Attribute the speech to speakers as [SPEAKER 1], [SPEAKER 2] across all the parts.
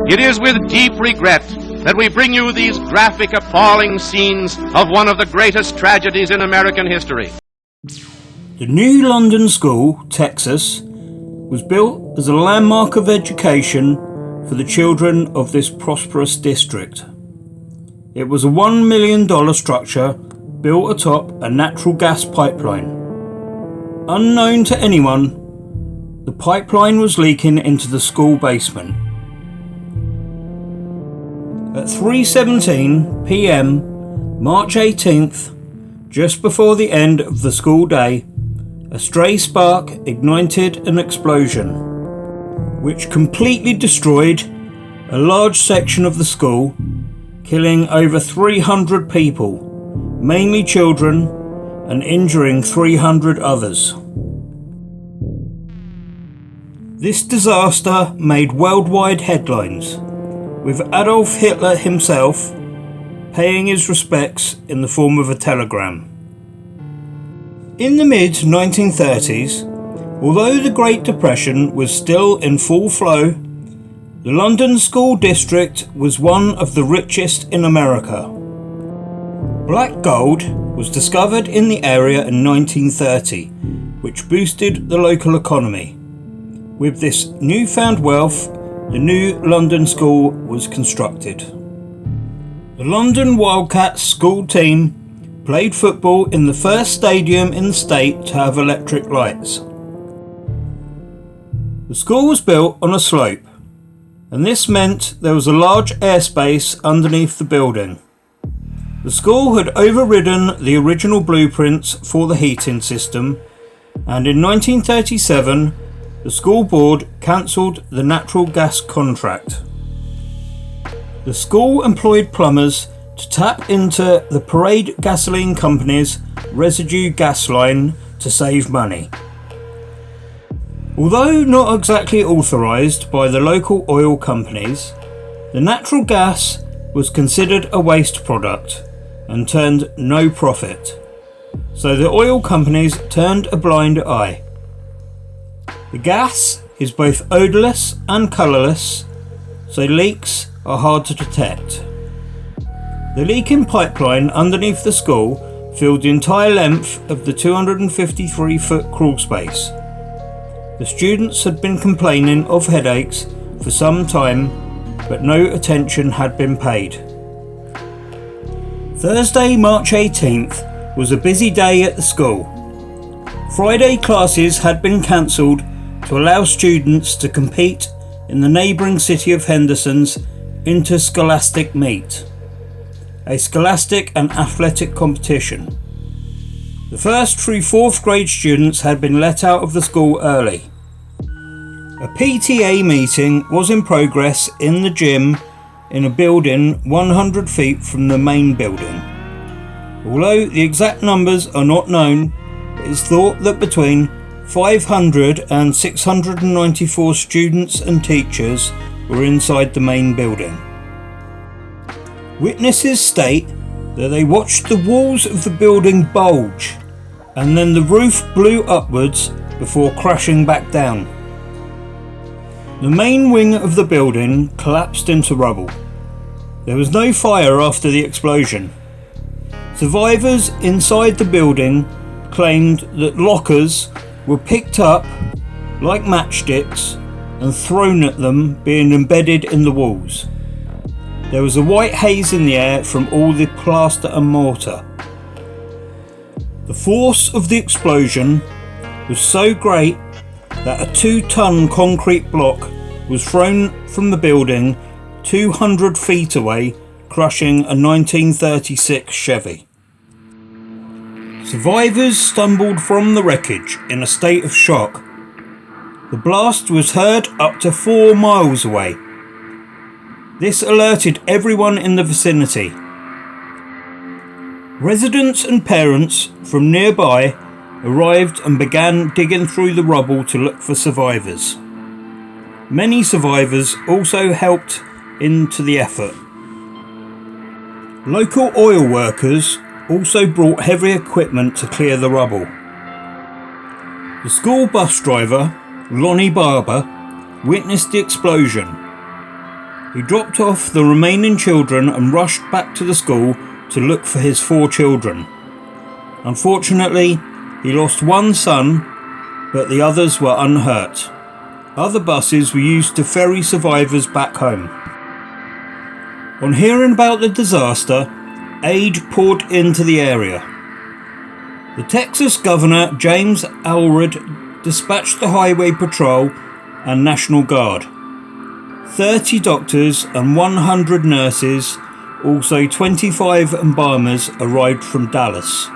[SPEAKER 1] It is with deep regret that we bring you these graphic, appalling scenes of one of the greatest tragedies in American history.
[SPEAKER 2] The new London School, Texas, was built as a landmark of education for the children of this prosperous district. It was a $1 million structure built atop a natural gas pipeline. Unknown to anyone, the pipeline was leaking into the school basement. At 3:17 p.m, March 18th, just before the end of the school day, a stray spark ignited an explosion, which completely destroyed a large section of the school, killing over 300 people, mainly children, and injuring 300 others. This disaster made worldwide headlines, with Adolf Hitler himself paying his respects in the form of a telegram. In the mid-1930s, although the Great Depression was still in full flow, the London School District was one of the richest in America. Black gold was discovered in the area in 1930, which boosted the local economy. With this newfound wealth, the new London School was constructed. The London Wildcats school team played football in the first stadium in the state to have electric lights. The school was built on a slope, and this meant there was a large airspace underneath the building. The school had overridden the original blueprints for the heating system, and in 1937 the school board cancelled the natural gas contract. The school employed plumbers to tap into the Parade Gasoline Company's residue gas line to save money. Although not exactly authorised by the local oil companies, the natural gas was considered a waste product and turned no profit, so the oil companies turned a blind eye. The gas is both odourless and colourless, so leaks are hard to detect. The leaking pipeline underneath the school filled the entire length of the 253-foot crawl space. The students had been complaining of headaches for some time, but no attention had been paid. Thursday, March 18th was a busy day at the school. Friday classes had been cancelled to allow students to compete in the neighbouring city of Henderson's interscholastic meet, a scholastic and athletic competition. The first through 4th grade students had been let out of the school early. A PTA meeting was in progress in the gym in a building 100 feet from the main building. Although the exact numbers are not known, it is thought that between 500 and 694 students and teachers were inside the main building. Witnesses state that they watched the walls of the building bulge, and then the roof blew upwards before crashing back down. The main wing of the building collapsed into rubble. There was no fire after the explosion. Survivors inside the building claimed that lockers were picked up like matchsticks and thrown at them, being embedded in the walls. There was a white haze in the air from all the plaster and mortar. The force of the explosion was so great that a 2-ton concrete block was thrown from the building 200 feet away, crushing a 1936 Chevy. Survivors stumbled from the wreckage in a state of shock. The blast was heard up to 4 miles away. This alerted everyone in the vicinity. Residents and parents from nearby arrived and began digging through the rubble to look for survivors. Many survivors also helped into the effort. Local oil workers also brought heavy equipment to clear the rubble. The school bus driver, Lonnie Barber, witnessed the explosion. He dropped off the remaining children and rushed back to the school to look for his 4 children. Unfortunately, he lost one son, but the others were unhurt. Other buses were used to ferry survivors back home. On hearing about the disaster, aid poured into the area. The Texas Governor James Allred dispatched the Highway Patrol and National Guard. 30 doctors and 100 nurses, also 25 embalmers arrived from Dallas.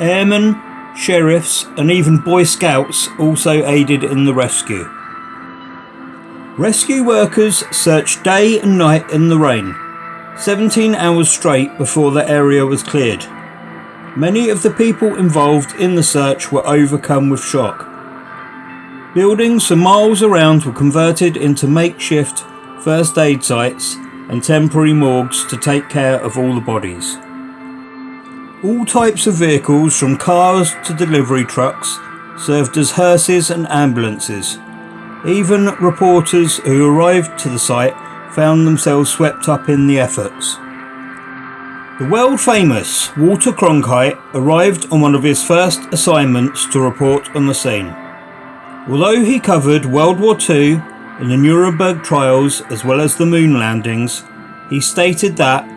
[SPEAKER 2] Airmen, sheriffs and even Boy Scouts also aided in the rescue. Rescue workers searched day and night in the rain, 17 hours straight before the area was cleared. Many of the people involved in the search were overcome with shock. Buildings for miles around were converted into makeshift first aid sites and temporary morgues to take care of all the bodies. All types of vehicles, from cars to delivery trucks, served as hearses and ambulances. Even reporters who arrived to the site found themselves swept up in the efforts. The world-famous Walter Cronkite arrived on one of his first assignments to report on the scene. Although he covered World War II and the Nuremberg trials as well as the moon landings, he stated that,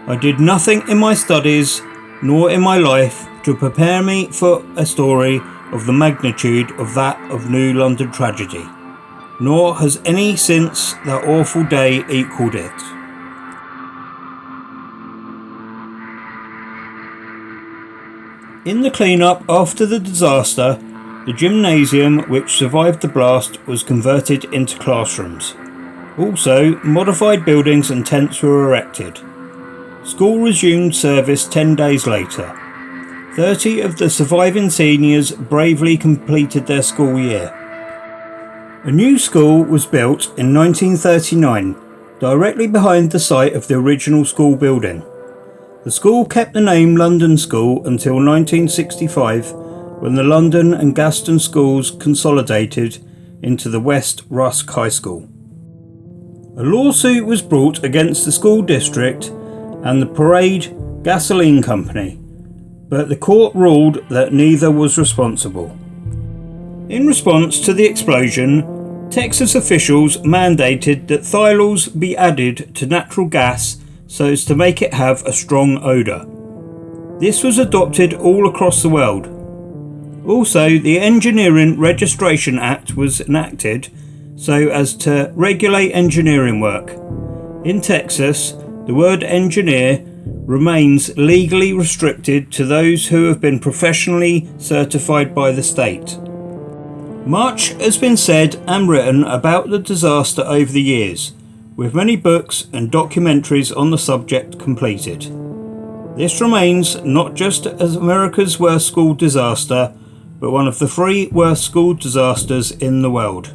[SPEAKER 2] "I did nothing in my studies nor in my life to prepare me for a story of the magnitude of that of New London tragedy, nor has any since that awful day equalled it." In the clean-up after the disaster, the gymnasium which survived the blast was converted into classrooms. Also, modified buildings and tents were erected. School resumed service 10 days later. 30 of the surviving seniors bravely completed their school year. A new school was built in 1939, directly behind the site of the original school building. The school kept the name London School until 1965, when the London and Gaston schools consolidated into the West Rusk High School. A lawsuit was brought against the school district and the Parade Gasoline Company, but the court ruled that neither was responsible. In response to the explosion, Texas officials mandated that thiols be added to natural gas so as to make it have a strong odour. This was adopted all across the world. Also, the Engineering Registration Act was enacted so as to regulate engineering work. In Texas, the word engineer remains legally restricted to those who have been professionally certified by the state. Much has been said and written about the disaster over the years, with many books and documentaries on the subject completed. This remains not just as America's worst school disaster, but one of the 3 worst school disasters in the world.